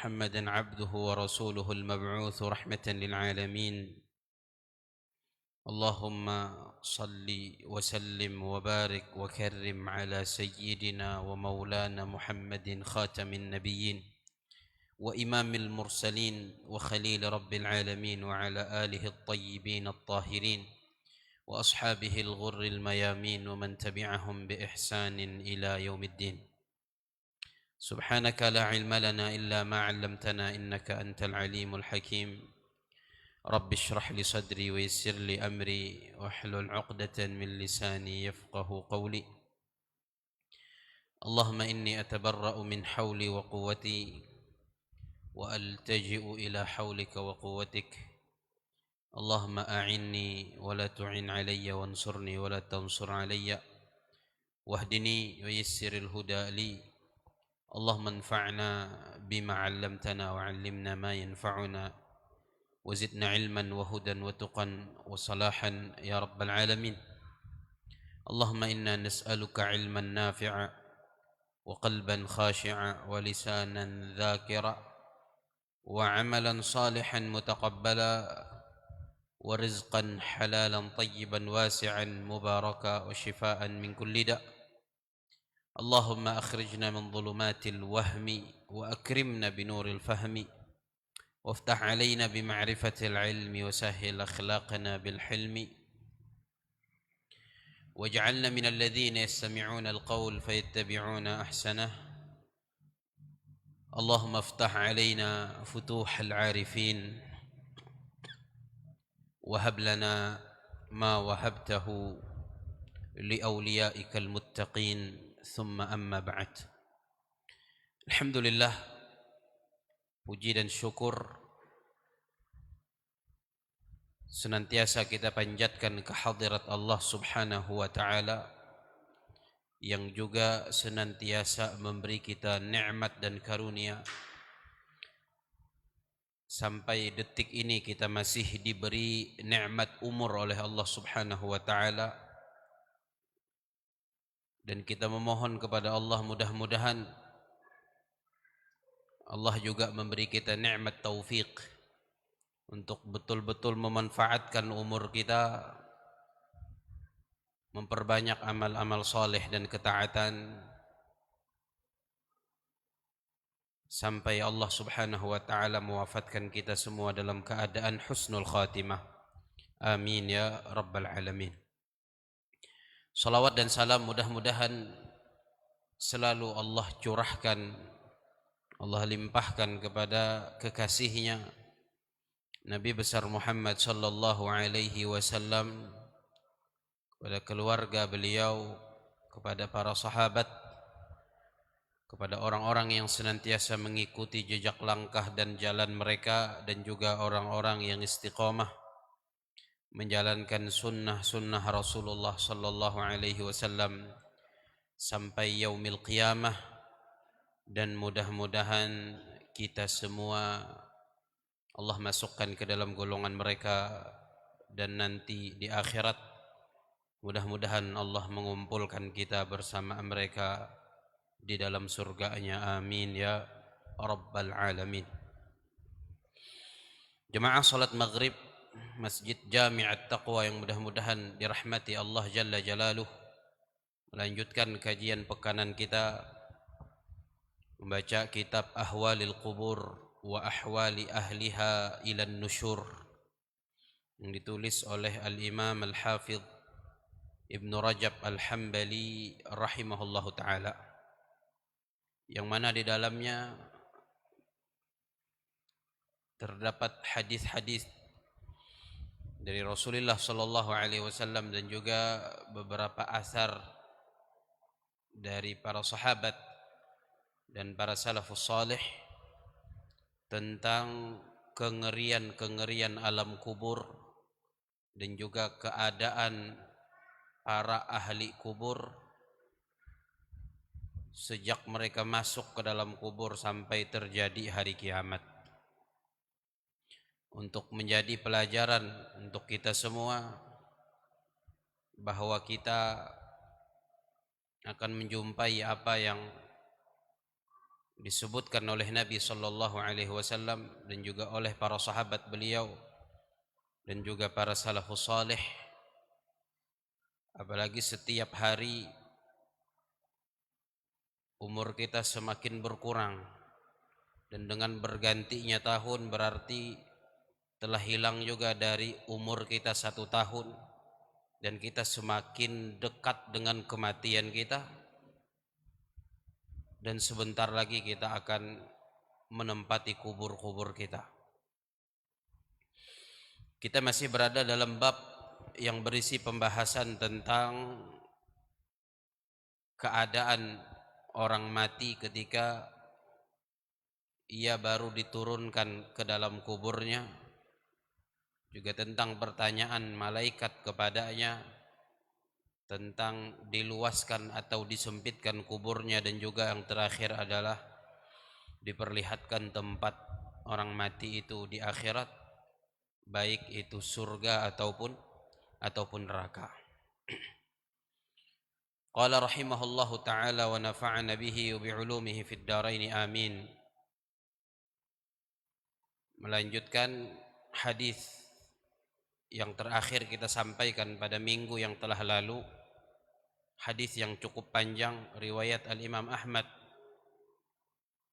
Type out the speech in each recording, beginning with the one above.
محمدا عبده ورسوله المبعوث رحمة للعالمين. اللهم صل وسلم وبارك وكرم على سيدنا ومولانا محمد خاتم النبيين وإمام المرسلين وخليل رب العالمين وعلى آله الطيبين الطاهرين وأصحابه الغر الميامين ومن تبعهم بإحسان إلى يوم الدين. سبحانك لا علم لنا إلا ما علمتنا إنك أنت العليم الحكيم. رب اشرح لي صدري ويسر لي أمري واحلل عقدة من لساني يفقه قولي. اللهم إني أتبرأ من حولي وقوتي وألتجئ إلى حولك وقوتك. اللهم أعني ولا تعن علي وانصرني ولا تنصر علي واهدني ويسر الهدى لي. اللهم انفعنا بما علمتنا وعلمنا ما ينفعنا وزدنا علما وهدى وتقا وصلاحا يا رب العالمين. اللهم إنا نسألك علما نافعا وقلبا خاشعا ولسانا ذاكرا وعملا صالحا متقبلا ورزقا حلالا طيبا واسعا مباركا وشفاء من كل داء. اللهم أخرجنا من ظلمات الوهم وأكرمنا بنور الفهم وافتح علينا بمعرفة العلم وسهل أخلاقنا بالحلم واجعلنا من الذين يستمعون القول فيتبعون أحسنه. اللهم افتح علينا فتوح العارفين وهب لنا ما وهبته لأوليائك المتقين. ثم أما بعد. Alhamdulillah, puji dan syukur senantiasa kita panjatkan kehadirat Allah Subhanahu wa taala yang juga senantiasa memberi kita nikmat dan karunia. Sampai detik ini kita masih diberi nikmat umur oleh Allah Subhanahu wa taala, dan kita memohon kepada Allah mudah-mudahan Allah juga memberi kita nikmat taufik untuk betul-betul memanfaatkan umur kita, memperbanyak amal-amal soleh dan ketaatan sampai Allah Subhanahu wa taala mewafatkan kita semua dalam keadaan husnul khatimah. Amin ya rabbal alamin. Salawat dan salam mudah-mudahan selalu Allah curahkan, Allah limpahkan kepada kekasihnya Nabi besar Muhammad sallallahu alaihi wasallam, kepada keluarga beliau, kepada para sahabat, kepada orang-orang yang senantiasa mengikuti jejak langkah dan jalan mereka, dan juga orang-orang yang istiqamah menjalankan sunnah-sunnah Rasulullah sallallahu alaihi wasallam sampai yaumil qiyamah. Dan mudah-mudahan kita semua Allah masukkan ke dalam golongan mereka, dan nanti di akhirat mudah-mudahan Allah mengumpulkan kita bersama mereka di dalam surganya. Amin ya rabbal alamin. Jemaah salat maghrib Masjid Jami' At-Taqwa yang mudah-mudahan dirahmati Allah Jalla Jalaluh, melanjutkan kajian pekanan kita membaca kitab Ahwalil Qubur wa Ahwali Ahliha ilan Nusyur yang ditulis oleh Al-Imam Al-Hafidh Ibn Rajab Al-Hambali rahimahullahu ta'ala, yang mana di dalamnya terdapat hadis-hadis dari Rasulullah sallallahu alaihi wasallam dan juga beberapa asar dari para sahabat dan para salafus salih tentang kengerian-kengerian alam kubur dan juga keadaan para ahli kubur sejak mereka masuk ke dalam kubur sampai terjadi hari kiamat, untuk menjadi pelajaran untuk kita semua bahwa kita akan menjumpai apa yang disebutkan oleh Nabi sallallahu alaihi wasallam dan juga oleh para sahabat beliau dan juga para salafus saleh, apalagi setiap hari umur kita semakin berkurang, dan dengan bergantinya tahun berarti telah hilang juga dari umur kita 1 tahun, dan kita semakin dekat dengan kematian kita, dan sebentar lagi kita akan menempati kubur-kubur kita. Kita masih berada dalam bab yang berisi pembahasan tentang keadaan orang mati ketika ia baru diturunkan ke dalam kuburnya, juga tentang pertanyaan malaikat kepadanya tentang diluaskan atau disempitkan kuburnya, dan juga yang terakhir adalah diperlihatkan tempat orang mati itu di akhirat, baik itu surga ataupun neraka. Qala rahimahullahu ta'ala wa nafa'ana bihi wa bi'ulumihi fid dharain amin. Melanjutkan hadis yang terakhir kita sampaikan pada minggu yang telah lalu, hadis yang cukup panjang riwayat Al-Imam Ahmad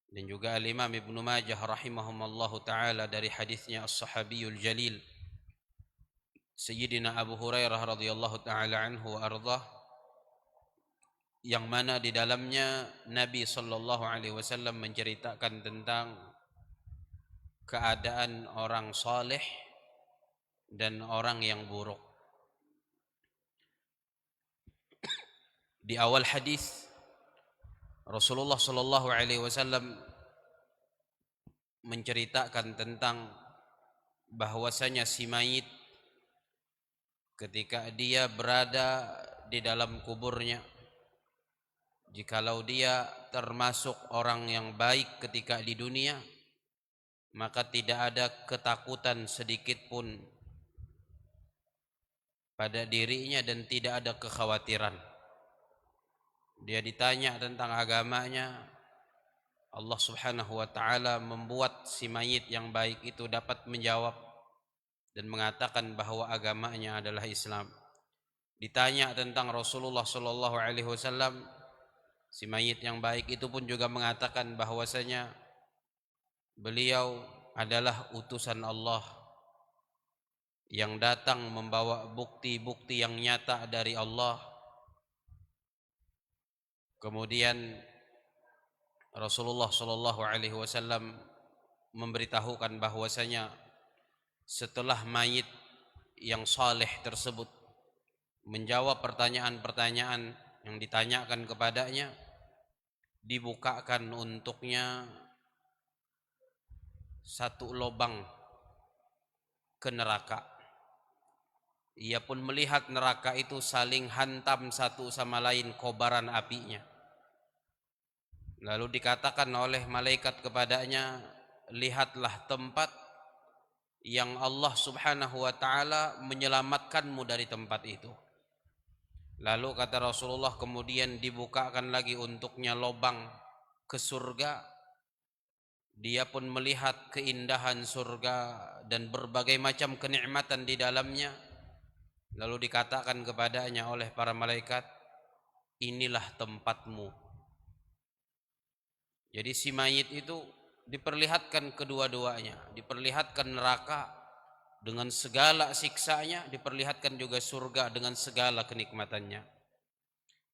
dan juga Al-Imam Ibnu Majah rahimahumallahu taala dari hadisnya As-Sahabiyul Jalil Sayyidina Abu Hurairah radhiyallahu taala anhu wa ardhah, yang mana di dalamnya Nabi sallallahu alaihi wasallam menceritakan tentang keadaan orang saleh dan orang yang buruk. Di awal hadis Rasulullah sallallahu alaihi wasallam menceritakan tentang bahwasanya si mayit ketika dia berada di dalam kuburnya, jikalau dia termasuk orang yang baik ketika di dunia, maka tidak ada ketakutan sedikit pun pada dirinya dan tidak ada kekhawatiran. Dia ditanya tentang agamanya, Allah subhanahu wa ta'ala membuat si mayit yang baik itu dapat menjawab dan mengatakan bahwa agamanya adalah Islam. Ditanya tentang Rasulullah sallallahu alaihi wasallam, si mayit yang baik itu pun juga mengatakan bahwasanya beliau adalah utusan Allah yang datang membawa bukti-bukti yang nyata dari Allah. Kemudian Rasulullah sallallahu alaihi wasallam memberitahukan bahwasanya setelah mayit yang saleh tersebut menjawab pertanyaan-pertanyaan yang ditanyakan kepadanya, dibukakan untuknya satu lubang ke neraka. Ia pun melihat neraka itu saling hantam satu sama lain kobaran apinya. Lalu dikatakan oleh malaikat kepadanya, lihatlah tempat yang Allah subhanahu wa ta'ala menyelamatkanmu dari tempat itu. Lalu kata Rasulullah, kemudian dibukakan lagi untuknya lubang ke surga. Dia pun melihat keindahan surga dan berbagai macam kenikmatan di dalamnya. Lalu dikatakan kepadanya oleh para malaikat, inilah tempatmu. Jadi si mayit itu diperlihatkan kedua-duanya, diperlihatkan neraka dengan segala siksanya, diperlihatkan juga surga dengan segala kenikmatannya.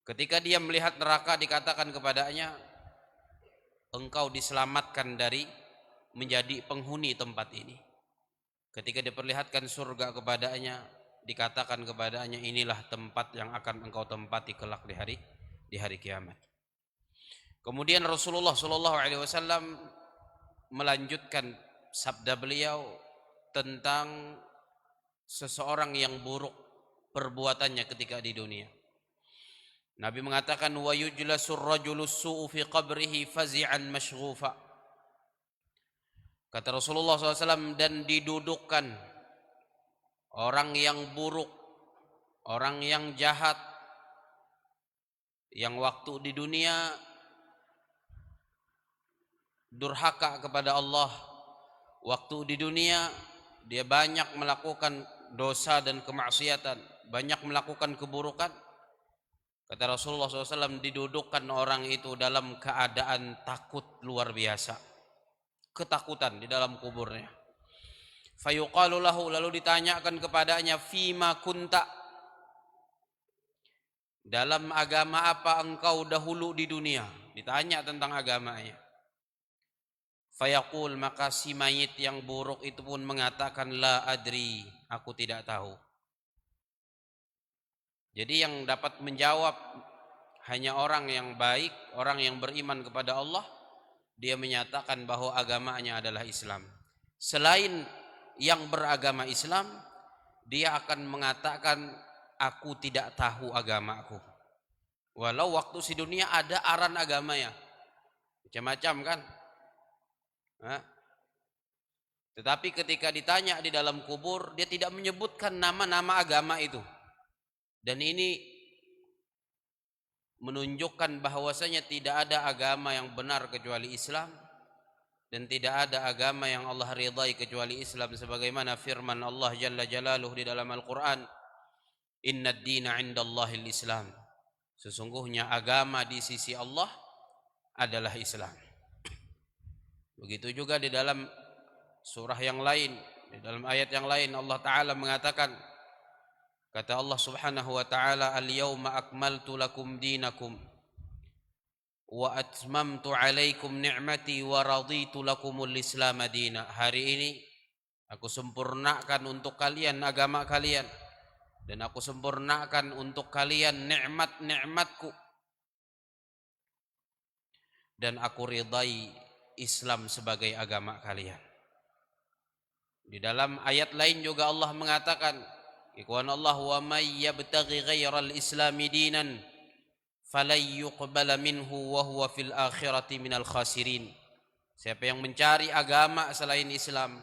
Ketika dia melihat neraka, dikatakan kepadanya, engkau diselamatkan dari menjadi penghuni tempat ini. Ketika diperlihatkan surga kepadanya, dikatakan kepadanya, inilah tempat yang akan engkau tempati kelak di hari kiamat. Kemudian Rasulullah sallallahu alaihi wasallam melanjutkan sabda beliau tentang seseorang yang buruk perbuatannya ketika di dunia. Nabi mengatakan, wa yujlasur rajulus su'u fi qabrihi fazi'an masyghufa. Kata Rasulullah SAW, dan didudukkan orang yang buruk, orang yang jahat, yang waktu di dunia durhaka kepada Allah. Waktu di dunia dia banyak melakukan dosa dan kemaksiatan, banyak melakukan keburukan. Kata Rasulullah SAW, didudukkan orang itu dalam keadaan takut luar biasa, ketakutan di dalam kuburnya. Fayuqalu lahu, lalu ditanyakan kepadanya, fima kunta, dalam agama apa engkau dahulu di dunia? Ditanya tentang agamanya. Fayaqul, maka si mayit yang buruk itu pun mengatakan, la adri, aku tidak tahu. Jadi yang dapat menjawab hanya orang yang baik, orang yang beriman kepada Allah. Dia menyatakan bahwa agamanya adalah Islam. Selain yang beragama Islam, dia akan mengatakan, aku tidak tahu agamaku. Walau waktu di dunia ada aran agamanya, macam-macam kan. Tetapi ketika ditanya di dalam kubur, dia tidak menyebutkan nama-nama agama itu. Dan ini menunjukkan bahwasanya tidak ada agama yang benar kecuali Islam, dan tidak ada agama yang Allah ridai kecuali Islam, sebagaimana firman Allah Jalla Jalaluhu di dalam Al-Quran, innad dina indallahil Islam, sesungguhnya agama di sisi Allah adalah Islam. Begitu juga di dalam surah yang lain, di dalam ayat yang lain Allah Ta'ala mengatakan, kata Allah Subhanahu wa Ta'ala, al-yawma akmaltu lakum dinakum wa atmamtu alaikum ni'mati wa raditu lakumul Islam madina. Hari ini aku sempurnakan untuk kalian agama kalian, dan aku sempurnakan untuk kalian nikmat-nikmatku, dan aku ridai Islam sebagai agama kalian. Di dalam ayat lain juga Allah mengatakan, ikhwan Allah, wa may yabtaghi ghairal islami dinan falan yuqbala minhu wa huwa fil akhirati minal khasirin. Siapa yang mencari agama selain Islam,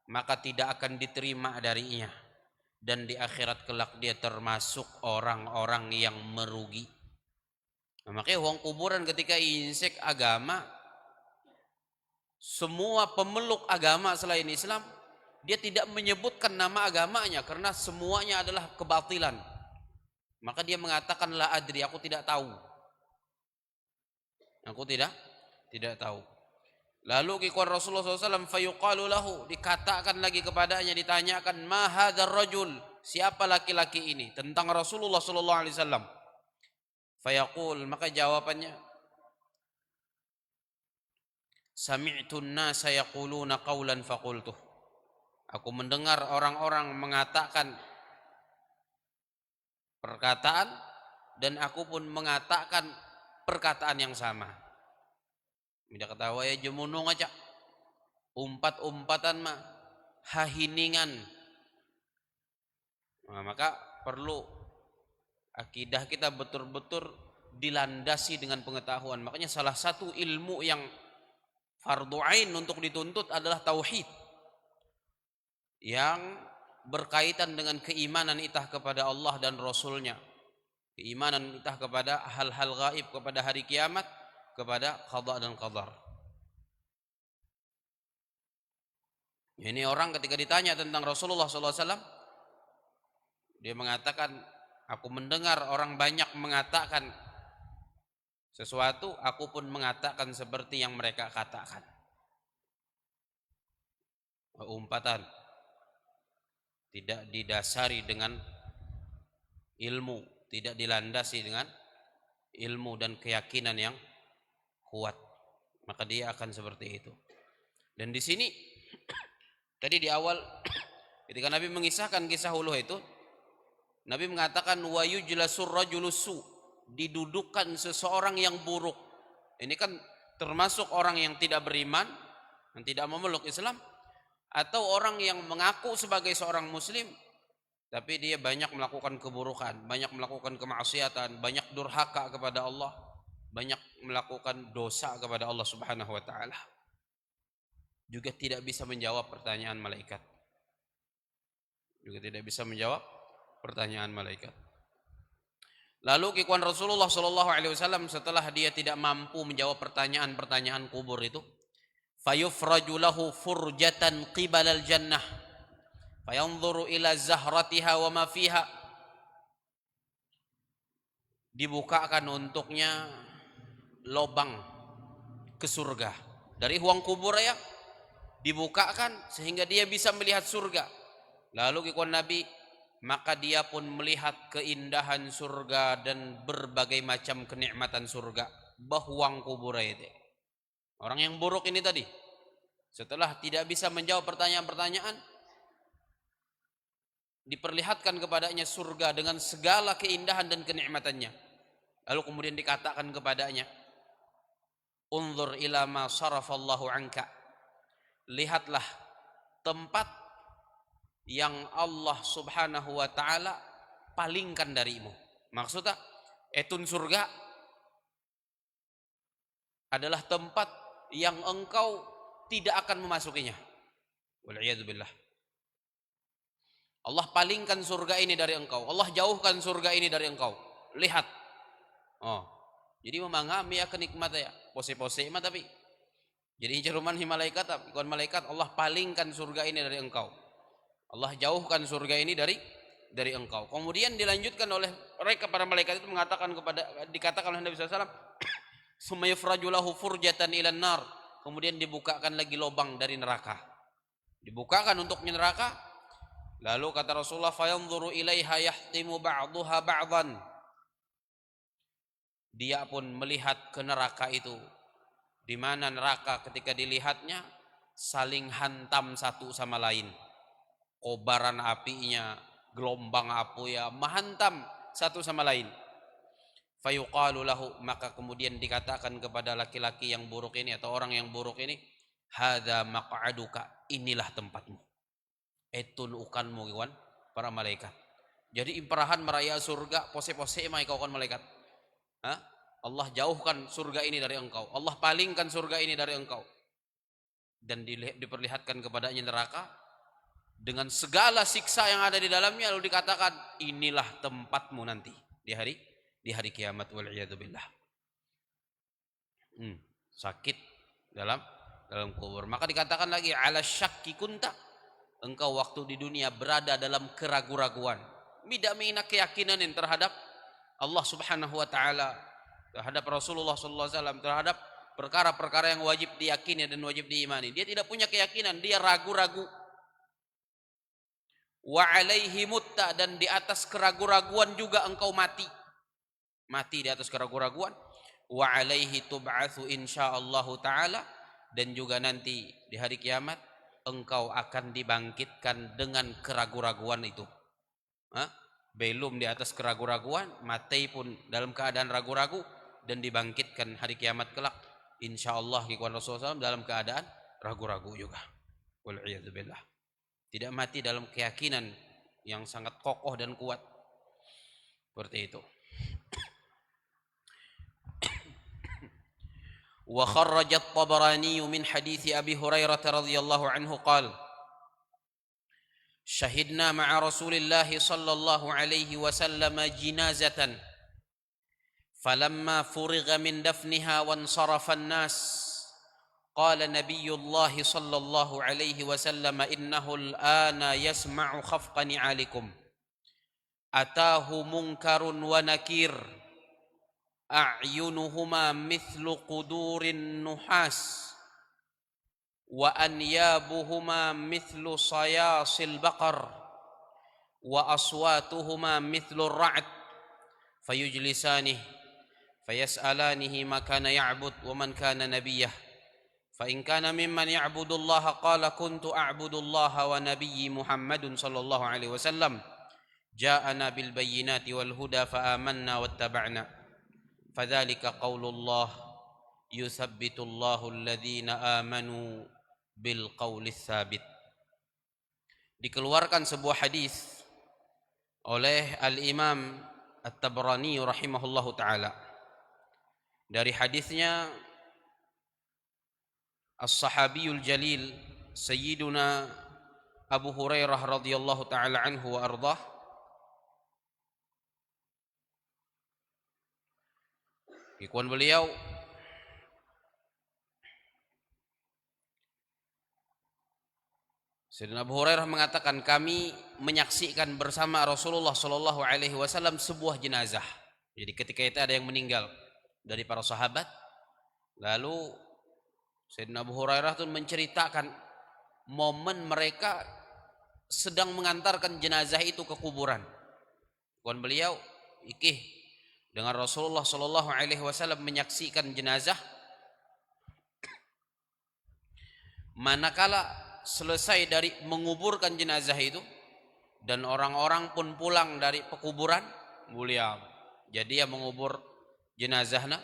maka tidak akan diterima darinya, dan di akhirat kelak dia termasuk orang-orang yang merugi. Nah, makanya uang kuburan ketika insek agama, semua pemeluk agama selain Islam, dia tidak menyebutkan nama agamanya karena semuanya adalah kebatilan. Maka dia mengatakan, la adri, aku tidak tahu. Aku tidak tahu. Lalu kikwan Rasulullah SAW, fayuqalu lahu, dikatakan lagi kepadanya, ditanyakan, ma hadzal rajul, siapa laki-laki ini, tentang Rasulullah SAW. Fayaqul, maka jawabannya, sami'tun nasa yaquluna qawlan faqultuh, aku mendengar orang-orang mengatakan perkataan, dan aku pun mengatakan perkataan yang sama. Tidak ketawa ya jemunung aja, umpat-umpatan mah hahiningan. Nah, maka perlu akidah kita betul-betul dilandasi dengan pengetahuan. Makanya salah satu ilmu yang fardu ain untuk dituntut adalah tauhid, yang berkaitan dengan keimanan kita kepada Allah dan Rasulnya, keimanan kita kepada hal-hal gaib, kepada hari kiamat, kepada qada dan qadar. Ini orang ketika ditanya tentang Rasulullah SAW, dia mengatakan, aku mendengar orang banyak mengatakan sesuatu, aku pun mengatakan seperti yang mereka katakan. Umpatan, tidak didasari dengan ilmu, tidak dilandasi dengan ilmu dan keyakinan yang kuat, maka dia akan seperti itu. Dan di sini tadi di awal ketika Nabi mengisahkan kisah uluh itu, Nabi mengatakan wa yujlasur rajulusu, didudukkan seseorang yang buruk. Ini kan termasuk orang yang tidak beriman, yang tidak memeluk Islam, atau orang yang mengaku sebagai seorang muslim tapi dia banyak melakukan keburukan, banyak melakukan kemaksiatan, banyak durhaka kepada Allah, banyak melakukan dosa kepada Allah Subhanahu wa taala. Juga tidak bisa menjawab pertanyaan malaikat. Juga tidak bisa menjawab pertanyaan malaikat. Lalu kikuan Rasulullah SAW setelah dia tidak mampu menjawab pertanyaan-pertanyaan kubur itu, fayufraju lahu furjatan qibalal jannah fayanzuru ila zahratiha wa ma fiha, dibukakan untuknya lobang ke surga dari ruang kubur ya, dibukakan sehingga dia bisa melihat surga. Lalu kata Nabi, maka dia pun melihat keindahan surga dan berbagai macam kenikmatan surga. Bahwang kubur itu. Orang yang buruk ini tadi, setelah tidak bisa menjawab pertanyaan-pertanyaan, diperlihatkan kepadanya surga dengan segala keindahan dan kenikmatannya. Lalu kemudian dikatakan kepadanya, unzur ila ma sarafallahu anka, lihatlah tempat yang Allah subhanahu wa ta'ala palingkan darimu. Maksudnya etun surga adalah tempat yang engkau tidak akan memasukinya. Wal'iyadzubillah. Allah palingkan surga ini dari engkau, Allah jauhkan surga ini dari engkau. Lihat. Oh, jadi memangami ya kenikmatan ya, pose-pose mah tapi jadi jeruman malaikat, ikon malaikat, Allah palingkan surga ini dari engkau, Allah jauhkan surga ini dari engkau. Kemudian dilanjutkan oleh mereka para malaikat itu dikatakan oleh Nabi SAW, summa yufraju lahu furjatan ilan nar, kemudian dibukakan lagi lubang dari neraka, dibukakan untuknya neraka. Lalu kata Rasulullah, fayanzuru ilaiha yahtimu ba'duha ba'dan, dia pun melihat ke neraka itu, di mana neraka ketika dilihatnya saling hantam satu sama lain, kobaran apinya, gelombang api ya menghantam satu sama lain. Fayuqalu lahu, maka kemudian dikatakan kepada laki-laki yang buruk ini atau orang yang buruk ini, hadza maq'aduka, inilah tempatmu, etun ukanmu kawan para malaikat. Jadi imperahan meraya surga pose-pose mai kawan malaikat. Allah jauhkan surga ini dari engkau, Allah palingkan surga ini dari engkau, dan diperlihatkan kepadanya neraka dengan segala siksa yang ada di dalamnya. Lalu dikatakan, inilah tempatmu nanti di hari kiamat. Wal'iyadzubillah. Sakit dalam kubur. Maka dikatakan lagi, ala syakki kunta, engkau waktu di dunia berada dalam keraguan-raguan, tidak mina keyakinan yang terhadap Allah subhanahu wa ta'ala, terhadap Rasulullah sallallahu alaihi wasallam, terhadap perkara-perkara yang wajib diyakini dan wajib diimani. Dia tidak punya keyakinan, dia ragu-ragu. Wa alaihi mutta, dan di atas keraguan-raguan juga engkau mati di atas keraguan-raguan. Wa alaihi tub'atsu insyaallah taala, dan juga nanti di hari kiamat engkau akan dibangkitkan dengan keraguan-raguan itu. Belum di atas keraguan-raguan, mati pun dalam keadaan ragu-ragu, dan dibangkitkan hari kiamat kelak insyaallah kikuan Rasulullah SAW dalam keadaan ragu-ragu juga. Wal'iyadzubillah. Tidak mati dalam keyakinan yang sangat kokoh dan kuat seperti itu. Wa kharraja at-Tabarani min hadits Abi Hurairah radhiyallahu anhu qala, syahidna ma'a Rasulillah sallallahu alaihi wasallam jinazatan falamma furigha min dafniha wa ansarafa an-nas qala nabiyullah sallallahu alaihi wasallam innahu al-ana yasma'u khafqa ni'alikum atahu munkarun wa nakir a'yunuhuma mithlu qudurin nuhas wa anyabuhuma mithlu sayasil baqar wa aswatuhuma mithlu ar-ra'd fayujlisanih fayas'alanihi ma kana ya'bud wa man kana nabiyyah fa in kana mimman ya'budu Allah qala kuntu a'budu Allah wa nabiyyi Muhammadun sallallahu alaihi wasallam ja'ana bil bayyinati wal huda fa amanna wattaba'na fadzalika qaulullah yuthabbitullahu alladhina amanu bil qaulis tsabit. Dikeluarkan sebuah hadis oleh Al-Imam At-Tabrani rahimahullahu taala. Dari hadisnya As-Sahabiyul Jalil Sayyiduna Abu Hurairah radhiyallahu taala anhu wa ardhah, ikuan beliau Sayyidina Abu Hurairah mengatakan, kami menyaksikan bersama Rasulullah Shallallahu Alaihi Wasallam sebuah jenazah. Jadi ketika itu ada yang meninggal dari para sahabat, lalu Sayyidina Abu Hurairah itu menceritakan momen mereka sedang mengantarkan jenazah itu ke kuburan. Kawan beliau, ikih dengan Rasulullah Shallallahu Alaihi Wasallam menyaksikan jenazah. Manakala selesai dari menguburkan jenazah itu dan orang-orang pun pulang dari pekuburan, beliau jadi yang mengubur jenazahnya,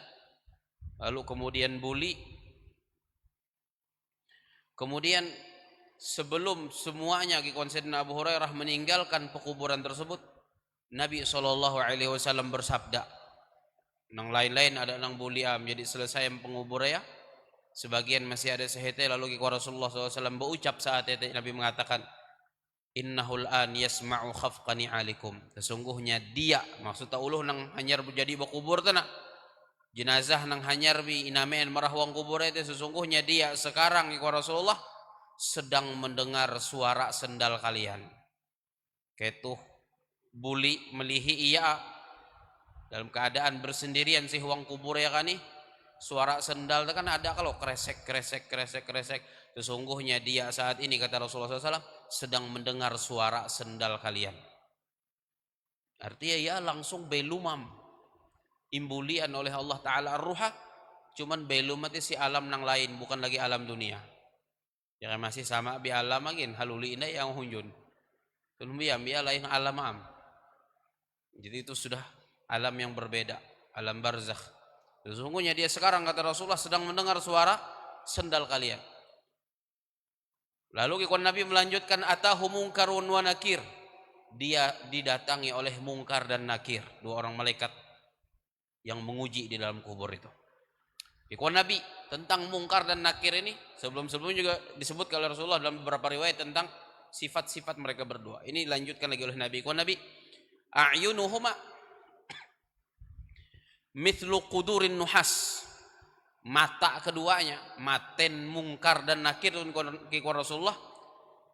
lalu kemudian kemudian sebelum semuanya Sayyidina Abu Hurairah meninggalkan pekuburan tersebut, Nabi SAW bersabda, nang lain-lain ada nang buliam, jadi selesai pengubur ya, sebagian masih ada sehete, lalu Rasulullah SAW berucap saat itu, Nabi mengatakan, innahul an yasma'u khafqani alikum, sesungguhnya dia, maksud tauluh nang hanyar jadi berkubur tanah jenazah nang hanyar bi inamen marah wang kubur itu, sesungguhnya dia sekarang Rasulullah sedang mendengar suara sendal kalian. Ketuh buli melihi iya dalam keadaan bersendirian si wang kubur ya kan nih, suara sendal itu kan ada kalau kresek kresek kresek kresek, sesungguhnya dia saat ini kata Rasulullah SAW sedang mendengar suara sendal kalian. Artinya ya langsung belumam imbulian oleh Allah Ta'ala ar-ruha, cuman belum mati si alam nang lain, bukan lagi alam dunia. Jangan masih sama bi alam agin haluli ina yang hunjun. Tulum biam ya lain alam am. Jadi itu sudah alam yang berbeda, alam barzakh. Sesungguhnya dia sekarang kata Rasulullah sedang mendengar suara sendal kalian. Lalu Nabi melanjutkan, atahu mungkarun wa nakir. Dia didatangi oleh mungkar dan nakir, dua orang malaikat yang menguji di dalam kubur itu. Nabi tentang mungkar dan nakir ini sebelum-sebelumnya juga disebut oleh Rasulullah dalam beberapa riwayat tentang sifat-sifat mereka berdua. Ini dilanjutkan lagi oleh Nabi. Nabi, a'yunuhuma mithlu qudurin nuhas. Mata keduanya, maten mungkar dan nakir Rasulullah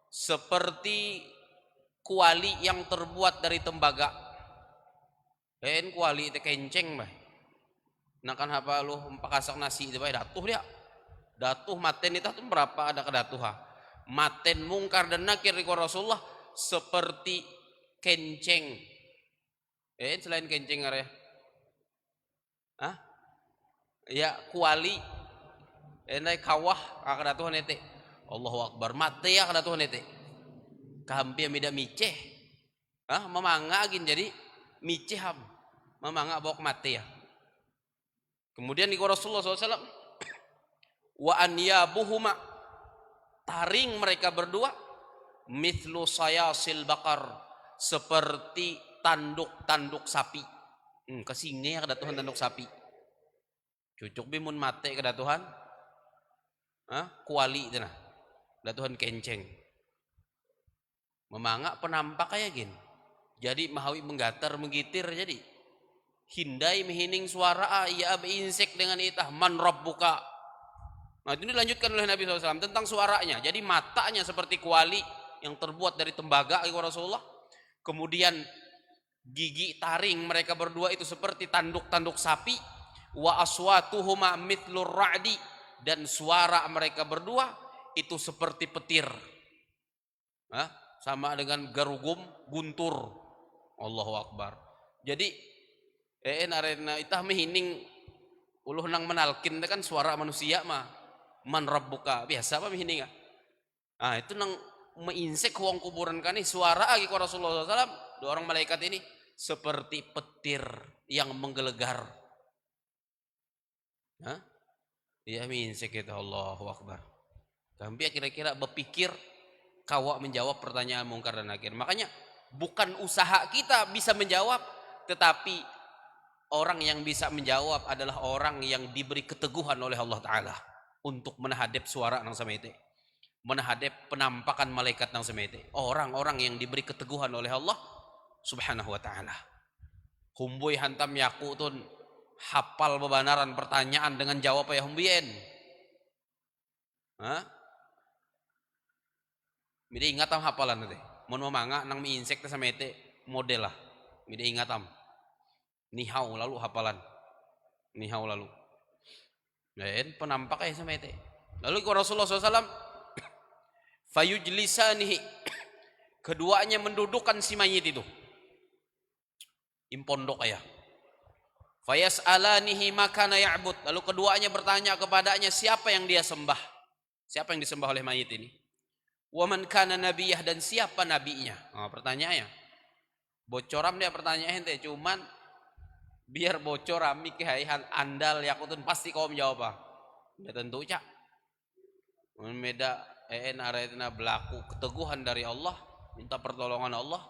seperti kuali yang terbuat dari tembaga. Kuali itu kenceng bah. Nakan apa lu pakasak nasi itu bah datuh dia. Datuh maten itu berapa ada kedatuha. Maten mungkar dan nakir Rasulullah seperti kenceng. Selain kenceng area. Hah? Ya kuali enai kawah akadatuhan ete. Allahu akbar, mate ya akadatuhan ete. Kahampir mida miceh. Memangga agin jadi miceham. Memangga bok mate ya. Kemudian di Rasulullah SAW, wa anyabuhuma, taring mereka berdua mithlu sayasil bakar, seperti tanduk-tanduk sapi. Kesini ya kedatuhan tanduk sapi. Cucuk bimun mate kedatuhan kuali itu nah, kedatuhan kenceng. Memangga penampak kayak gini. Jadi mahawi menggatar menggitir, jadi hindai mehining suara ya insek dengan itah man rabbuka. Nah ini dilanjutkan oleh Nabi SAW tentang suaranya. Jadi matanya seperti kuali yang terbuat dari tembaga Rasulullah. Kemudian gigi taring mereka berdua itu seperti tanduk-tanduk sapi. Wa aswatuhuma mithlur ra'di, dan suara mereka berdua itu seperti petir. Sama dengan garugum guntur. Allahu akbar. Jadi narena itah mehining uluh nang menalkin kan suara manusia mah man rabbuka biasa apa mehining itu nang meinsek wong kuburan kan suara lagi ku Rasulullah SAW, dua orang malaikat ini seperti petir yang menggelegar. Dia meinsek itu. Allahu akbar. Kami kira-kira berpikir kawak menjawab pertanyaan mungkar dan nakir. Makanya bukan usaha kita bisa menjawab, tetapi orang yang bisa menjawab adalah orang yang diberi keteguhan oleh Allah Ta'ala untuk menahadap suara nang samete, menahadap penampakan malaikat nang samete. Orang-orang yang diberi keteguhan oleh Allah Subhanahu wa Ta'ala. Humboy hantam yaku tun hafal bebanaran pertanyaan dengan jawab ya humbien. Mida ingatam hafalan teh. Mun mamanga nang mi insek teh samete model lah. Mida ingatam. Nihau lalu hafalan. Nihau lalu. Dan penampaknya samete. Lalu Rasulullah SAW fayujlisanihi, keduanya mendudukkan si mayit itu. Impondok ayah. Fayas'alanihi makana ya'bud, lalu keduanya bertanya kepadanya siapa yang dia sembah, siapa yang disembah oleh mayit ini. Wa man kana nabiyah, dan siapa nabinya. Pertanyaannya bocoram dia pertanyaan teh, cuman biar bocoram mikir andal yakutun pasti kau menjawab apa. Ya tentu cak. Meda aretna berlaku keteguhan dari Allah, minta pertolongan Allah,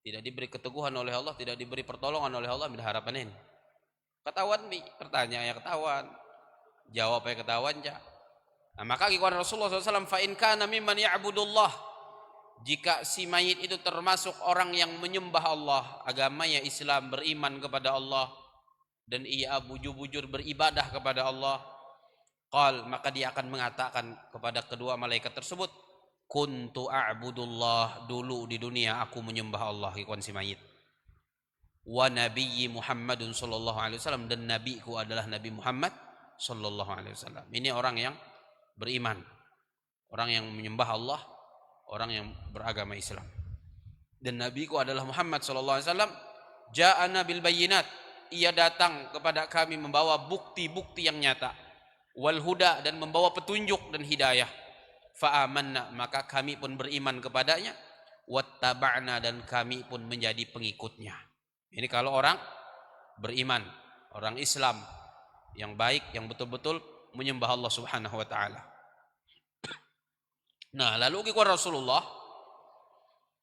tidak diberi keteguhan oleh Allah, tidak diberi pertolongan oleh Allah, minta harapanin. Ketahuan bi, pertanyaannya ketahuan, jawabnya ketahuan cak. Nah, maka kata Rasulullah SAW, fa in kana mimman ya'budullah, jika si mayit itu termasuk orang yang menyembah Allah, agamanya Islam, beriman kepada Allah, dan ia bujur-bujur beribadah kepada Allah, qal, maka dia akan mengatakan kepada kedua malaikat tersebut, kuntu a'budullah, dulu di dunia aku menyembah Allah, ikon si mayit. Wa nabiyyi Muhammadun sallallahu alaihi wasallam, dan nabiku adalah Nabi Muhammad sallallahu alaihi wasallam. Ini orang yang beriman, orang yang menyembah Allah, orang yang beragama Islam. Dan nabiku adalah Muhammad sallallahu alaihi wasallam. Ja'ana bil bayyinat, ia datang kepada kami membawa bukti-bukti yang nyata. Wal huda, dan membawa petunjuk dan hidayah. Fa amanna, maka kami pun beriman kepadanya. Wattaba'na, dan kami pun menjadi pengikutnya. Ini kalau orang beriman, orang Islam yang baik, yang betul-betul menyembah Allah Subhanahu wa taala. Nah, lalu kata Rasulullah,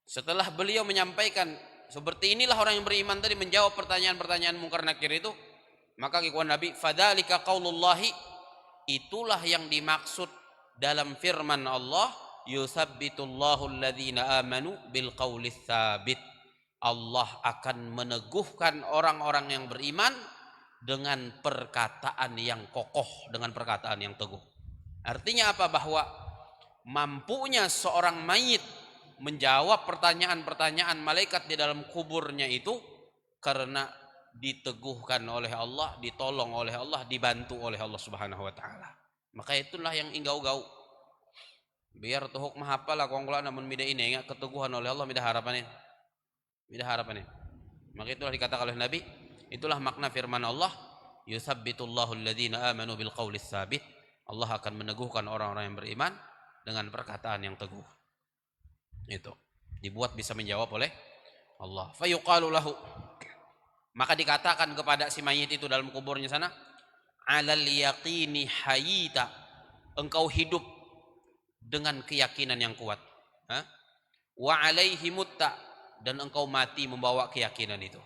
setelah beliau menyampaikan seperti inilah orang yang beriman tadi, menjawab pertanyaan-pertanyaan mungkar nakir itu, maka kata Nabi, fadzalika qaulullahi, itulah yang dimaksud dalam firman Allah, yusabbitullahu alladhina amanu bil qaulis tsabit. Allah akan meneguhkan orang-orang yang beriman dengan perkataan yang kokoh, dengan perkataan yang teguh. Artinya apa? Bahwa mampunya seorang mayit menjawab pertanyaan-pertanyaan malaikat di dalam kuburnya itu karena diteguhkan oleh Allah, ditolong oleh Allah, dibantu oleh Allah Subhanahu wa taala. Maka itulah yang inggau-gau. Biar tuhuk mahapal lah kongkula namun mida ini ingat keteguhan oleh Allah, mida harapanin. Mida harapanin. Maka itulah dikatakan oleh Nabi, itulah makna firman Allah, yusabbitullahu alladhina amanu bil qaulis tsabit. Allah akan meneguhkan orang-orang yang beriman dengan perkataan yang teguh. Itu dibuat bisa menjawab oleh Allah. Fayuqalu lahu, maka dikatakan kepada si mayit itu dalam kuburnya sana, alal yaqini hayita, engkau hidup dengan keyakinan yang kuat. Wa alaihi mutta, dan engkau mati membawa keyakinan itu.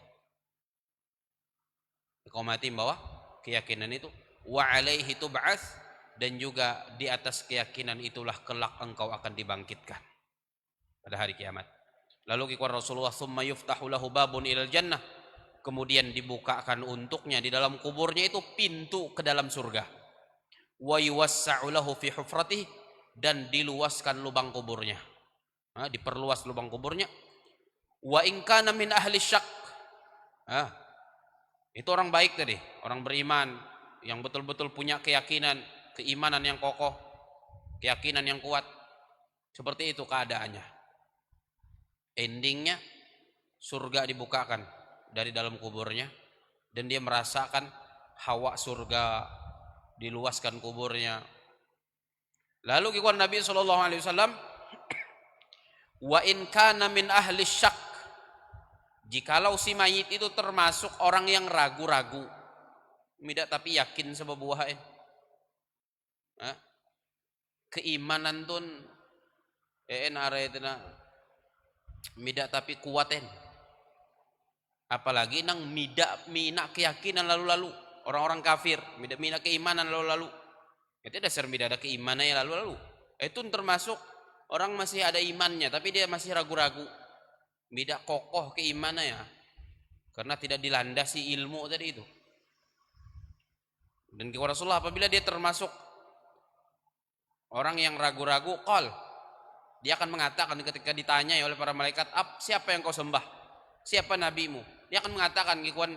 Engkau mati membawa keyakinan itu. Wa alaihi tub'ats, dan juga di atas keyakinan itulah kelak engkau akan dibangkitkan pada hari kiamat. Lalu kata Rasulullah, summa yuftahu lahu babun ilal jannah, kemudian dibukakan untuknya di dalam kuburnya itu pintu ke dalam surga. Wa yuwassa'u lahu fi hufratih, dan diluaskan lubang kuburnya. Diperluas lubang kuburnya. Wa in kana min ahli syak, itu orang baik tadi, orang beriman yang betul-betul punya keyakinan, keimanan yang kokoh, keyakinan yang kuat. Seperti itu keadaannya. Endingnya surga dibukakan dari dalam kuburnya, dan dia merasakan hawa surga, diluaskan kuburnya. Lalu kata Nabi sallallahu alaihi wasallam, wa in kana min ahli syak, jikalau si mayit itu termasuk orang yang ragu-ragu, tidak tapi yakin sebuah keimanan tun aretna tidak tapi kuaten, apalagi nang mina keyakinan lalu-lalu, orang-orang kafir mina keimanan lalu-lalu, itu dasar ada keimanan yang lalu-lalu, itu termasuk orang masih ada imannya tapi dia masih ragu-ragu, tidak kokoh keimanannya karena tidak dilandasi ilmu tadi itu. Dan kepada Rasulullah, apabila dia termasuk orang yang ragu-ragu, qal, Dia akan mengatakan ketika ditanya oleh para malaikat, siapa yang kau sembah? Siapa nabimu? Dia akan mengatakan, ikhwan,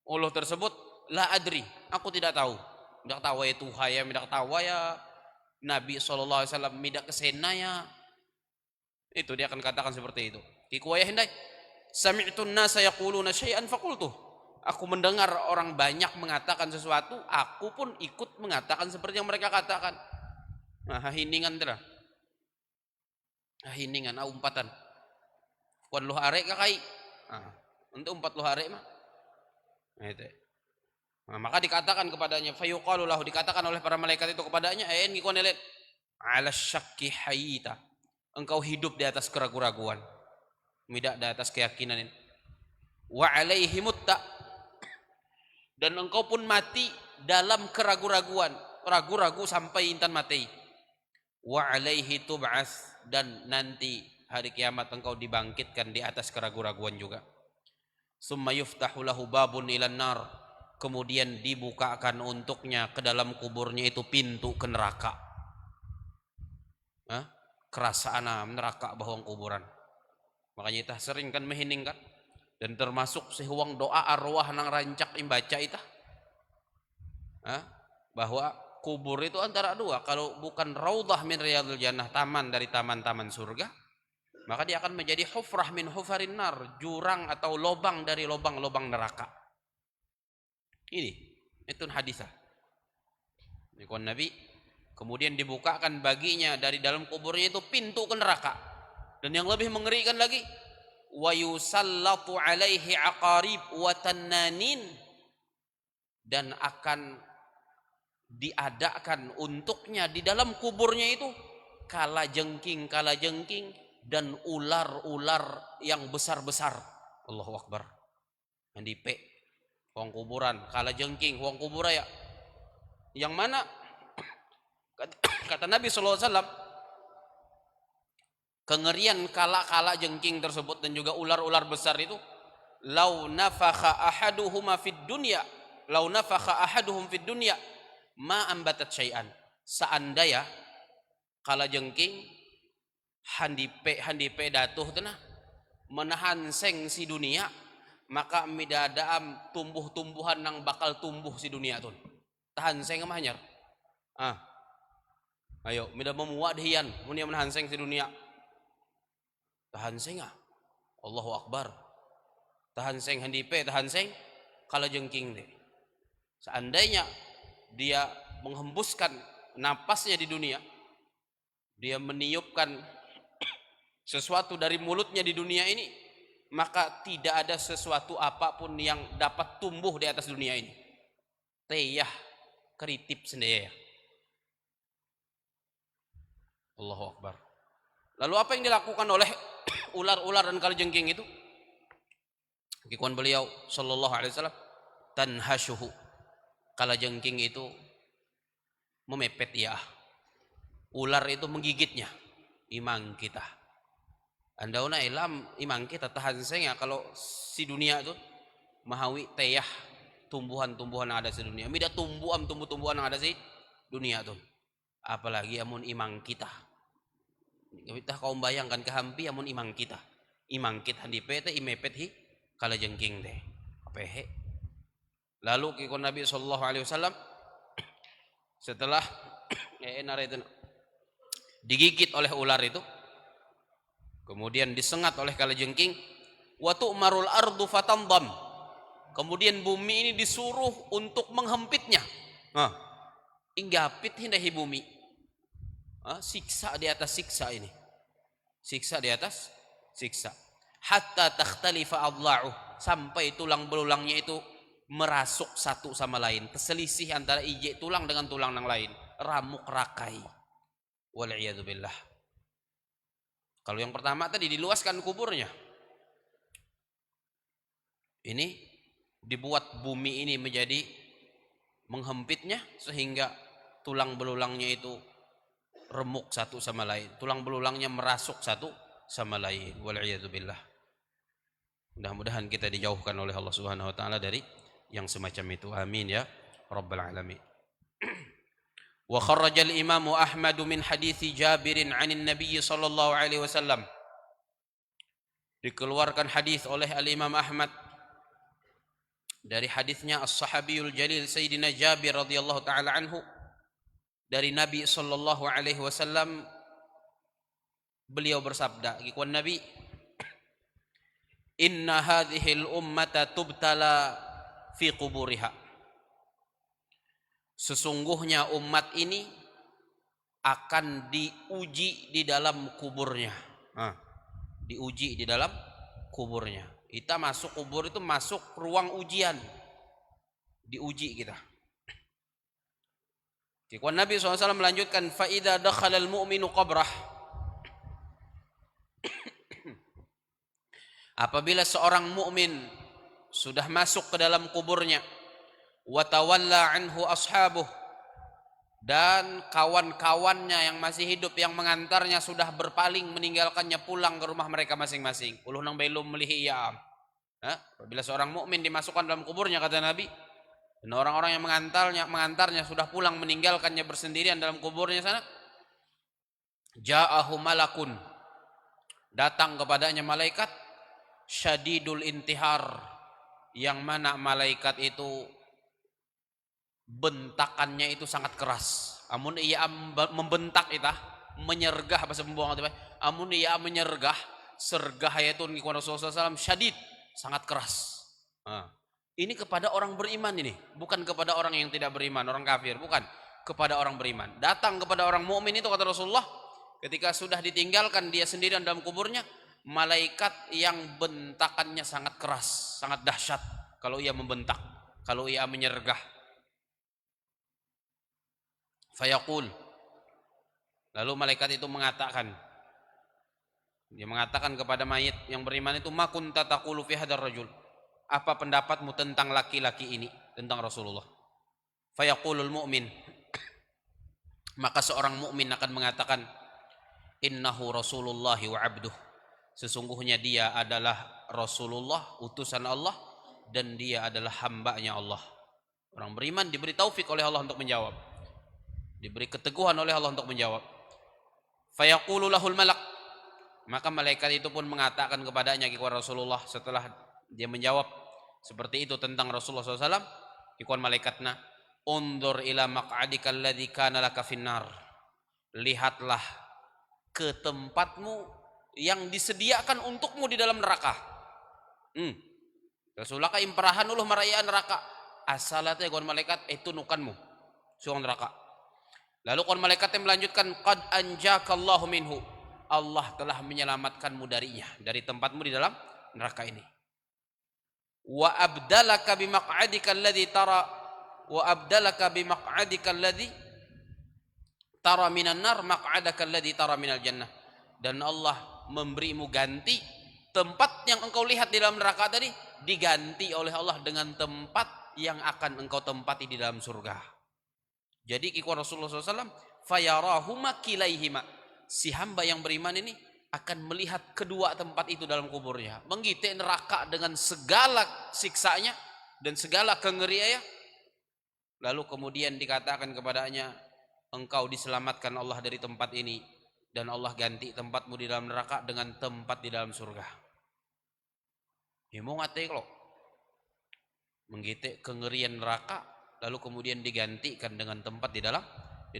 Allah tersebut, la adri, aku tidak tahu. Tidak tahu ya Tuhan ya, tidak tahu ya Nabi SAW, tidak kesena ya. Itu dia akan katakan seperti itu. Kikuaya hindai, sami'tun nasa yaquluna syai'an faqultuh. Aku mendengar orang banyak mengatakan sesuatu, aku pun ikut mengatakan seperti yang mereka katakan. Nah, hiningan tera. Hiningan umpatan. Kuan luh arek kakai. Untuk umpat luh arek mah. Nah, itu. Nah, maka dikatakan kepadanya, fayuqalu lahu, dikatakan oleh para malaikat itu kepadanya, ngikuan elet, ala syakki hayita. Engkau hidup di atas keraguan-raguan. Tidak di atas keyakinan ini. Wa alaihi mutta, dan engkau pun mati dalam keraguan-raguan, ragu-ragu sampai intan mati. Wa alaihi tub'ats, dan nanti hari kiamat engkau dibangkitkan di atas keraguan-raguan juga. Summa yuftahu lahu babun ilan nar, kemudian dibukakan untuknya ke dalam kuburnya itu pintu ke neraka. Kerasaan neraka bahwa kuburan. Makanya itah sering kan mehining kan, dan termasuk sehuang doa arwah nang rancak imbaca itah, bahwa kubur itu antara dua, kalau bukan raudhah min riyadil jannah, taman dari taman-taman surga, maka dia akan menjadi hufrah min hufarin nar, jurang atau lobang dari lobang-lobang neraka. Ini itu hadisah. Ini kon Nabi, kemudian dibukakan baginya dari dalam kuburnya itu pintu ke neraka. Dan yang lebih mengerikan lagi, wa yusallatu alaihi aqarib wa tannanin, dan akan diadakan untuknya di dalam kuburnya itu kalajengking dan ular-ular yang besar-besar. Allahu Akbar. Handipe wong kuburan, kalajengking wong kubura ya. Yang mana kata Nabi SAW, kengerian kala jengking tersebut dan juga ular-ular besar itu, lau nafakha ahaduhum fid dunya ma ambatat syai'an. Seandainya kala jengking handipe datuh tenah menahan seng si dunia, maka midadaam tumbuh-tumbuhan nang bakal tumbuh si dunia tuh. Tahan seng mah hanyar. Ayo mida memuat hian mun menahan seng si dunia. Tahan seng Allahu Akbar. Tahan seng handipe, tahan seng kala jengking deh. Seandainya dia menghembuskan napasnya di dunia, dia meniupkan sesuatu dari mulutnya di dunia ini, maka tidak ada sesuatu apapun yang dapat tumbuh di atas dunia ini. Teyah keritip sendiri. Allahu Akbar. Lalu apa yang dilakukan oleh ular-ular dan kalajengking itu? Kikuan beliau sallallahu alaihi wasallam, tanhashuhu, kalajengking itu memepet ya. Ular itu menggigitnya imang kita. Andauna ilam imang kita tahan sengnya kalau si dunia itu mahawi teyah tumbuhan-tumbuhan yang ada di dunia. Mida tumbuhan-tumbuhan yang ada di dunia tuh. Apalagi amun imang kita. Kita kaum bayangkan kehampi amun imang kita. Imang kita handipe teh imepet hi kalajengking teh. Apehe. Lalu kikon Nabi sallallahu alaihi wasallam setelah digigit oleh ular itu, kemudian disengat oleh kalajengking, wa tu'marul ardu fatandam, kemudian bumi ini disuruh untuk menghempitnya. Inggapit hindahi bumi. Siksa di atas siksa ini. Siksa di atas siksa. Hatta takhtalifa adla'uh, sampai tulang belulangnya itu merasuk satu sama lain, terselisih antara ije tulang dengan tulang yang lain, ramuk rakai. Wal'iyadzubillah. Kalau yang pertama tadi diluaskan kuburnya, ini dibuat bumi ini menjadi menghempitnya sehingga tulang belulangnya itu remuk satu sama lain, tulang belulangnya merasuk satu sama lain. Wal'iyadzubillah. Mudah-mudahan kita dijauhkan oleh Allah Subhanahu wa taala dari yang semacam itu. Amin ya rabbal alamin. Wa kharrajal Imam Ahmad min hadithi Jabir 'anil Nabi sallallahu alaihi wasallam. Dikeluarkan hadis oleh Al-Imam Ahmad dari hadisnya As-Sahabiyul Jalil Sayyidina Jabir radhiyallahu taala anhu dari Nabi sallallahu alaihi wasallam. Beliau bersabda, ikuan Nabi, inna hadhil ummata tubtala fi quburiha. Sesungguhnya umat ini akan diuji di dalam kuburnya. Diuji di dalam kuburnya. Kita masuk kubur itu masuk ruang ujian. Diuji kita. Kemudian Nabi SAW melanjutkan, فَإِذَا دَخَلَ الْمُؤْمِنُ قَبْرَهُ. Apabila seorang mukmin sudah masuk ke dalam kuburnya, وَتَوَلَّى عَنْهُ أَصْحَابُهُ, dan kawan-kawannya yang masih hidup yang mengantarnya sudah berpaling meninggalkannya pulang ke rumah mereka masing-masing. Uluh nang belum melihi ya. Apabila seorang mukmin dimasukkan dalam kuburnya, kata Nabi, dan orang-orang yang mengantarnya sudah pulang meninggalkannya bersendirian dalam kuburnya sana, ja'ahu malakun, datang kepadanya malaikat, syadidul intihar, yang mana malaikat itu bentakannya itu sangat keras. Amun ia membentak itah, menyergah bahasa pembuangan itu. Amun ia menyergah, sergah itu ngikut Rasulullah SAW syadid, sangat keras. Ini kepada orang beriman ini, bukan kepada orang yang tidak beriman, orang kafir, bukan, kepada orang beriman. Datang kepada orang mukmin itu, kata Rasulullah, ketika sudah ditinggalkan dia sendirian dalam kuburnya, malaikat yang bentakannya sangat keras, sangat dahsyat kalau ia membentak, kalau ia menyergah. Fayaqul, lalu malaikat itu mengatakan, dia mengatakan kepada mayit yang beriman itu, ma kunta taqulu fi hadzal rajul, apa pendapatmu tentang laki-laki ini, tentang Rasulullah? Fayaqulul mu'min, maka seorang mukmin akan mengatakan, innahu Rasulullah wa abduh, sesungguhnya dia adalah Rasulullah, utusan Allah, dan dia adalah hambanya Allah. Orang beriman diberi taufik oleh Allah untuk menjawab, diberi keteguhan oleh Allah untuk menjawab. Fayaqulu lahul malak, maka malaikat itu pun mengatakan kepadanya, kepada Rasulullah, setelah dia menjawab seperti itu tentang Rasulullah SAW, kepada malaikatnya, undur ila maq'adika alladhi kana laka finnar, lihatlah ke tempatmu yang disediakan untukmu di dalam neraka. Rasulullah ka imperahan uluh marayaan neraka, asalate kon malaikat itu nukanmu suang neraka. Lalu kon malaikat yang melanjutkan, qad anjakallahu minhu, Allah telah menyelamatkanmu darinya, dari tempatmu di dalam neraka ini. Wa abdalaka bimaq'adika alladhi tara, wa abdalaka bimaq'adika alladhi tara minan nar maq'adaka alladhi tara minal jannah, dan Allah memberimu ganti tempat yang engkau lihat di dalam neraka tadi, diganti oleh Allah dengan tempat yang akan engkau tempati di dalam surga. Jadi ikut Rasulullah SAW, fayarahuma kilaihima, si hamba yang beriman ini akan melihat kedua tempat itu dalam kuburnya, menggite neraka dengan segala siksanya dan segala kengeriannya. Lalu kemudian dikatakan kepadanya, engkau diselamatkan Allah dari tempat ini, dan Allah ganti tempatmu di dalam neraka dengan tempat di dalam surga. Mau ngatek lo, menggite kengerian neraka, lalu kemudian digantikan dengan tempat di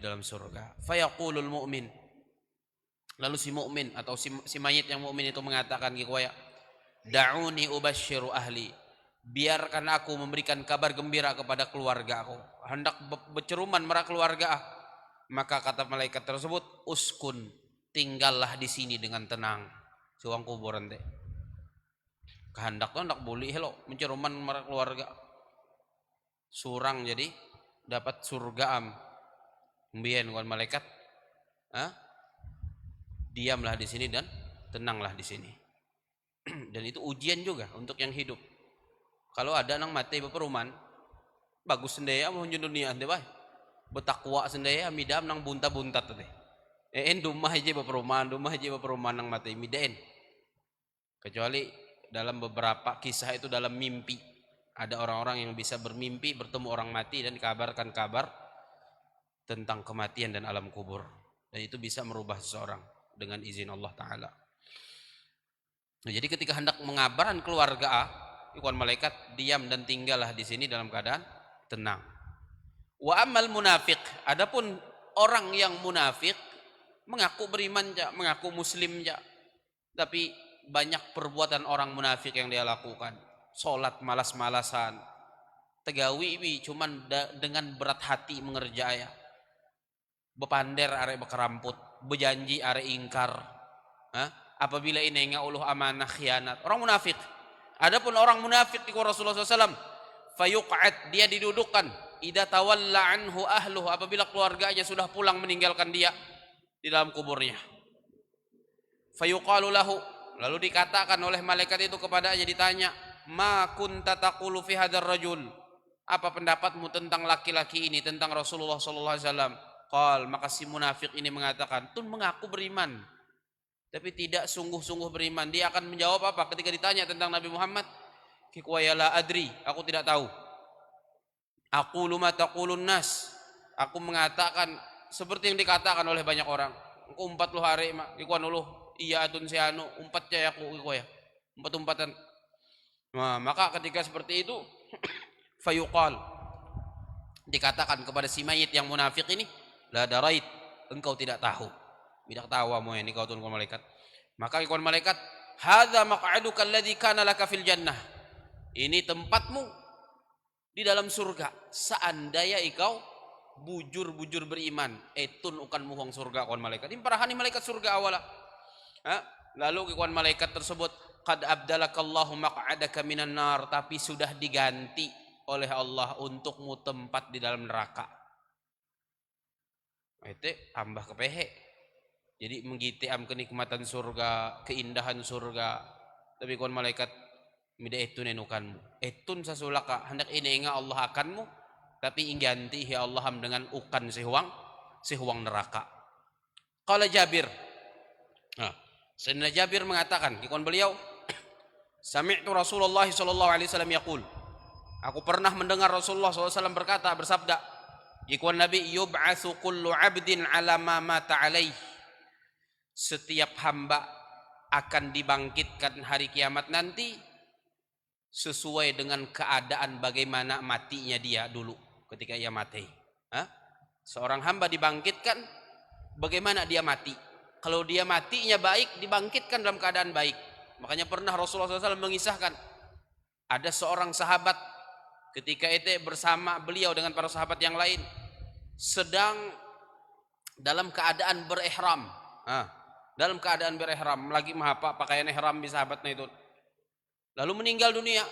dalam surga. Fayaqulul mu'min, lalu si mukmin atau si mayit yang mukmin itu mengatakan kikwaya, da'uni ubasyiru ahli, biarkan aku memberikan kabar gembira kepada keluarga aku, hendak berceruman merah keluarga. Maka kata malaikat tersebut, uskun, tinggallah di sini dengan tenang, suang kuburan teh. Kehendak tuh hendak boleh hello menceruman merah keluarga, surang jadi dapat surga am. Kemudian kawan malaikat, diamlah di sini dan tenanglah di sini. Dan itu ujian juga untuk yang hidup. Kalau ada nang mati beperuman, bagus sendiri mau dunia deh bay, betakwa sendiri midam nang bunta-buntat teh. Dumah aja beperuman nang mati midain. Kecuali dalam beberapa kisah itu dalam mimpi. Ada orang-orang yang bisa bermimpi bertemu orang mati dan dikabarkan kabar tentang kematian dan alam kubur. Dan itu bisa merubah seseorang dengan izin Allah Ta'ala. Nah, jadi ketika hendak mengabarkan keluarga A, ikhwan malaikat diam dan tinggallah di sini dalam keadaan tenang. Wa amal munafiq, adapun orang yang munafik mengaku beriman ja, mengaku muslim ja, tapi banyak perbuatan orang munafik yang dia lakukan. Salat malas-malasan, tegawi cuman dengan berat hati mengerjaya, bepander arek bekeramput, berjanji arek ingkar. Apabila ini uluh amanah khianat, orang munafik. Adapun orang munafik di Rasulullah SAW, fayuq'ad, dia didudukkan, idza tawalla anhu ahluhu, apabila keluarganya sudah pulang meninggalkan dia di dalam kuburnya. Fayuqalu lahu, lalu dikatakan oleh malaikat itu kepadanya, ditanya, ma kunta taqulu fi hadzal rajul, apa pendapatmu tentang laki-laki ini, tentang Rasulullah sallallahu alaihi wasallam? Qal, maka si munafik ini mengatakan, tun mengaku beriman tapi tidak sungguh-sungguh beriman. Dia akan menjawab apa ketika ditanya tentang Nabi Muhammad? Kikwayala adri, aku tidak tahu. Aku luma taqulun nas, aku mengatakan seperti yang dikatakan oleh banyak orang. Engkau 40 hari mak ikuan uluh iya atun sianu umpat caya aku ikoya umpat-umpatan. Nah, maka ketika seperti itu fayuqal, dikatakan kepada si mayit yang munafik ini, la darait, engkau tidak tahu. Tidak tahu mau ini kau tuan malaikat. Maka ikon malaikat, hadza maq'aduka alladhi kana laka fil jannah. Ini tempatmu di dalam surga. Seandainya ikau bujur-bujur beriman, etun ukan muhong surga kon malaikat. Ini parahani malaikat surga awala. Lalu ikon malaikat tersebut, qad abdalakallahu maq'adaka minan nar, tapi sudah diganti oleh Allah untukmu tempat di dalam neraka. Itu tambah kepehe. Jadi menggitiam kenikmatan surga, keindahan surga. Tapi kon malaikat mida etun enukanmu. Etun sasulaka hendak ini ingat Allah akanmu, tapi ingganti ya Allah dengan ukan sihuang neraka. Qala Jabir. Nah, Sayyidina Jabir mengatakan, ikon beliau, sami'tu Rasulullah sallallahu alaihi wasallam yaqul. Aku pernah mendengar Rasulullah SAW bersabda, ikon Nabi, yub'atsu kullu 'abdin 'ala ma mata 'alaihi. Setiap hamba akan dibangkitkan hari kiamat nanti sesuai dengan keadaan bagaimana matinya dia dulu ketika ia mati. Seorang hamba dibangkitkan bagaimana dia mati. Kalau dia matinya baik, dibangkitkan dalam keadaan baik. Makanya pernah Rasulullah SAW mengisahkan, ada seorang sahabat ketika itu bersama beliau dengan para sahabat yang lain sedang dalam keadaan berihram. Dalam keadaan berihram, lagi mahapa pakaian ihram di sahabatnya itu, lalu meninggal dunia.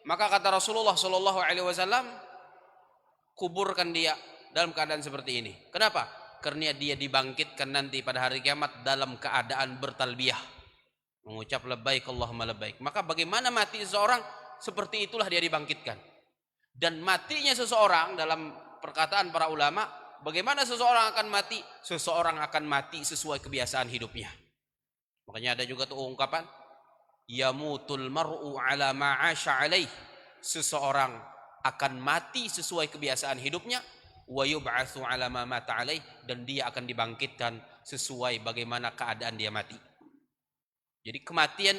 Maka kata Rasulullah sallallahu alaihi wasallam, kuburkan dia dalam keadaan seperti ini. Kenapa? Karena dia dibangkitkan nanti pada hari kiamat dalam keadaan bertalbiyah, mengucap labbaik Allahumma labbaik. Maka bagaimana mati seseorang, seperti itulah dia dibangkitkan. Dan matinya seseorang dalam perkataan para ulama, bagaimana seseorang akan mati? Seseorang akan mati sesuai kebiasaan hidupnya. Makanya ada juga tuh ungkapan, yamutul mar'u ala ma'asha alaih. Seseorang akan mati sesuai kebiasaan hidupnya, wa yub'atsu ala ma mata alaih, dan dia akan dibangkitkan sesuai bagaimana keadaan dia mati. Jadi kematian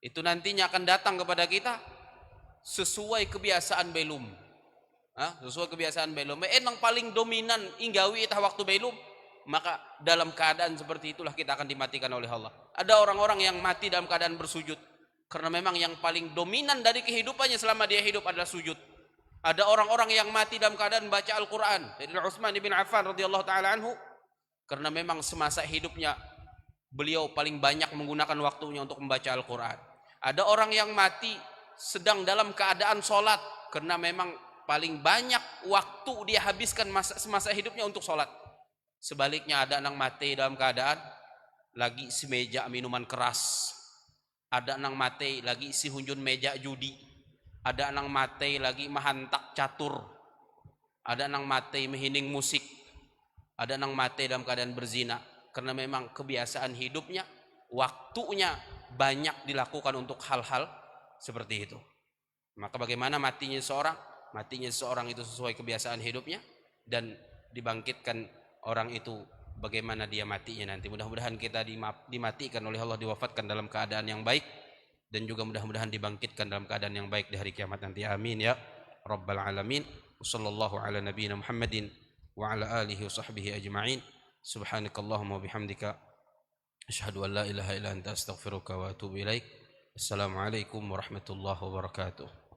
itu nantinya akan datang kepada kita sesuai kebiasaan belum. Sesuai kebiasaan belum. Yang paling dominan inggawi itah waktu belum, maka dalam keadaan seperti itulah kita akan dimatikan oleh Allah. Ada orang-orang yang mati dalam keadaan bersujud karena memang yang paling dominan dari kehidupannya selama dia hidup adalah sujud. Ada orang-orang yang mati dalam keadaan baca Al-Quran. Sayyidina Utsman bin Affan radhiyallahu taala anhu, karena memang semasa hidupnya beliau paling banyak menggunakan waktunya untuk membaca Al-Quran. Ada orang yang mati sedang dalam keadaan sholat karena memang paling banyak waktu dia habiskan semasa hidupnya untuk sholat. Sebaliknya ada yang mati dalam keadaan lagi si meja minuman keras. Ada yang mati lagi si hunjun meja judi. Ada yang mati lagi mahantak catur. Ada yang mati mehining musik. Ada yang mati dalam keadaan berzina. Karena memang kebiasaan hidupnya, waktunya banyak dilakukan untuk hal-hal seperti itu. Maka bagaimana matinya seorang? Matinya seseorang itu sesuai kebiasaan hidupnya. dan dibangkitkan orang itu bagaimana dia matinya nanti. Mudah-mudahan kita dimatikan oleh Allah, diwafatkan dalam keadaan yang baik, dan juga mudah-mudahan dibangkitkan dalam keadaan yang baik di hari kiamat nanti. Amin ya rabbal alamin. Wassallallahu ala nabiyyina Muhammadin wa ala alihi wa sahbihi ajma'in. Subhanakallahumma wa bihamdika asyhadu an la ilaha illa anta astaghfiruka wa atubu ilaik. Assalamualaikum warahmatullahi wabarakatuh.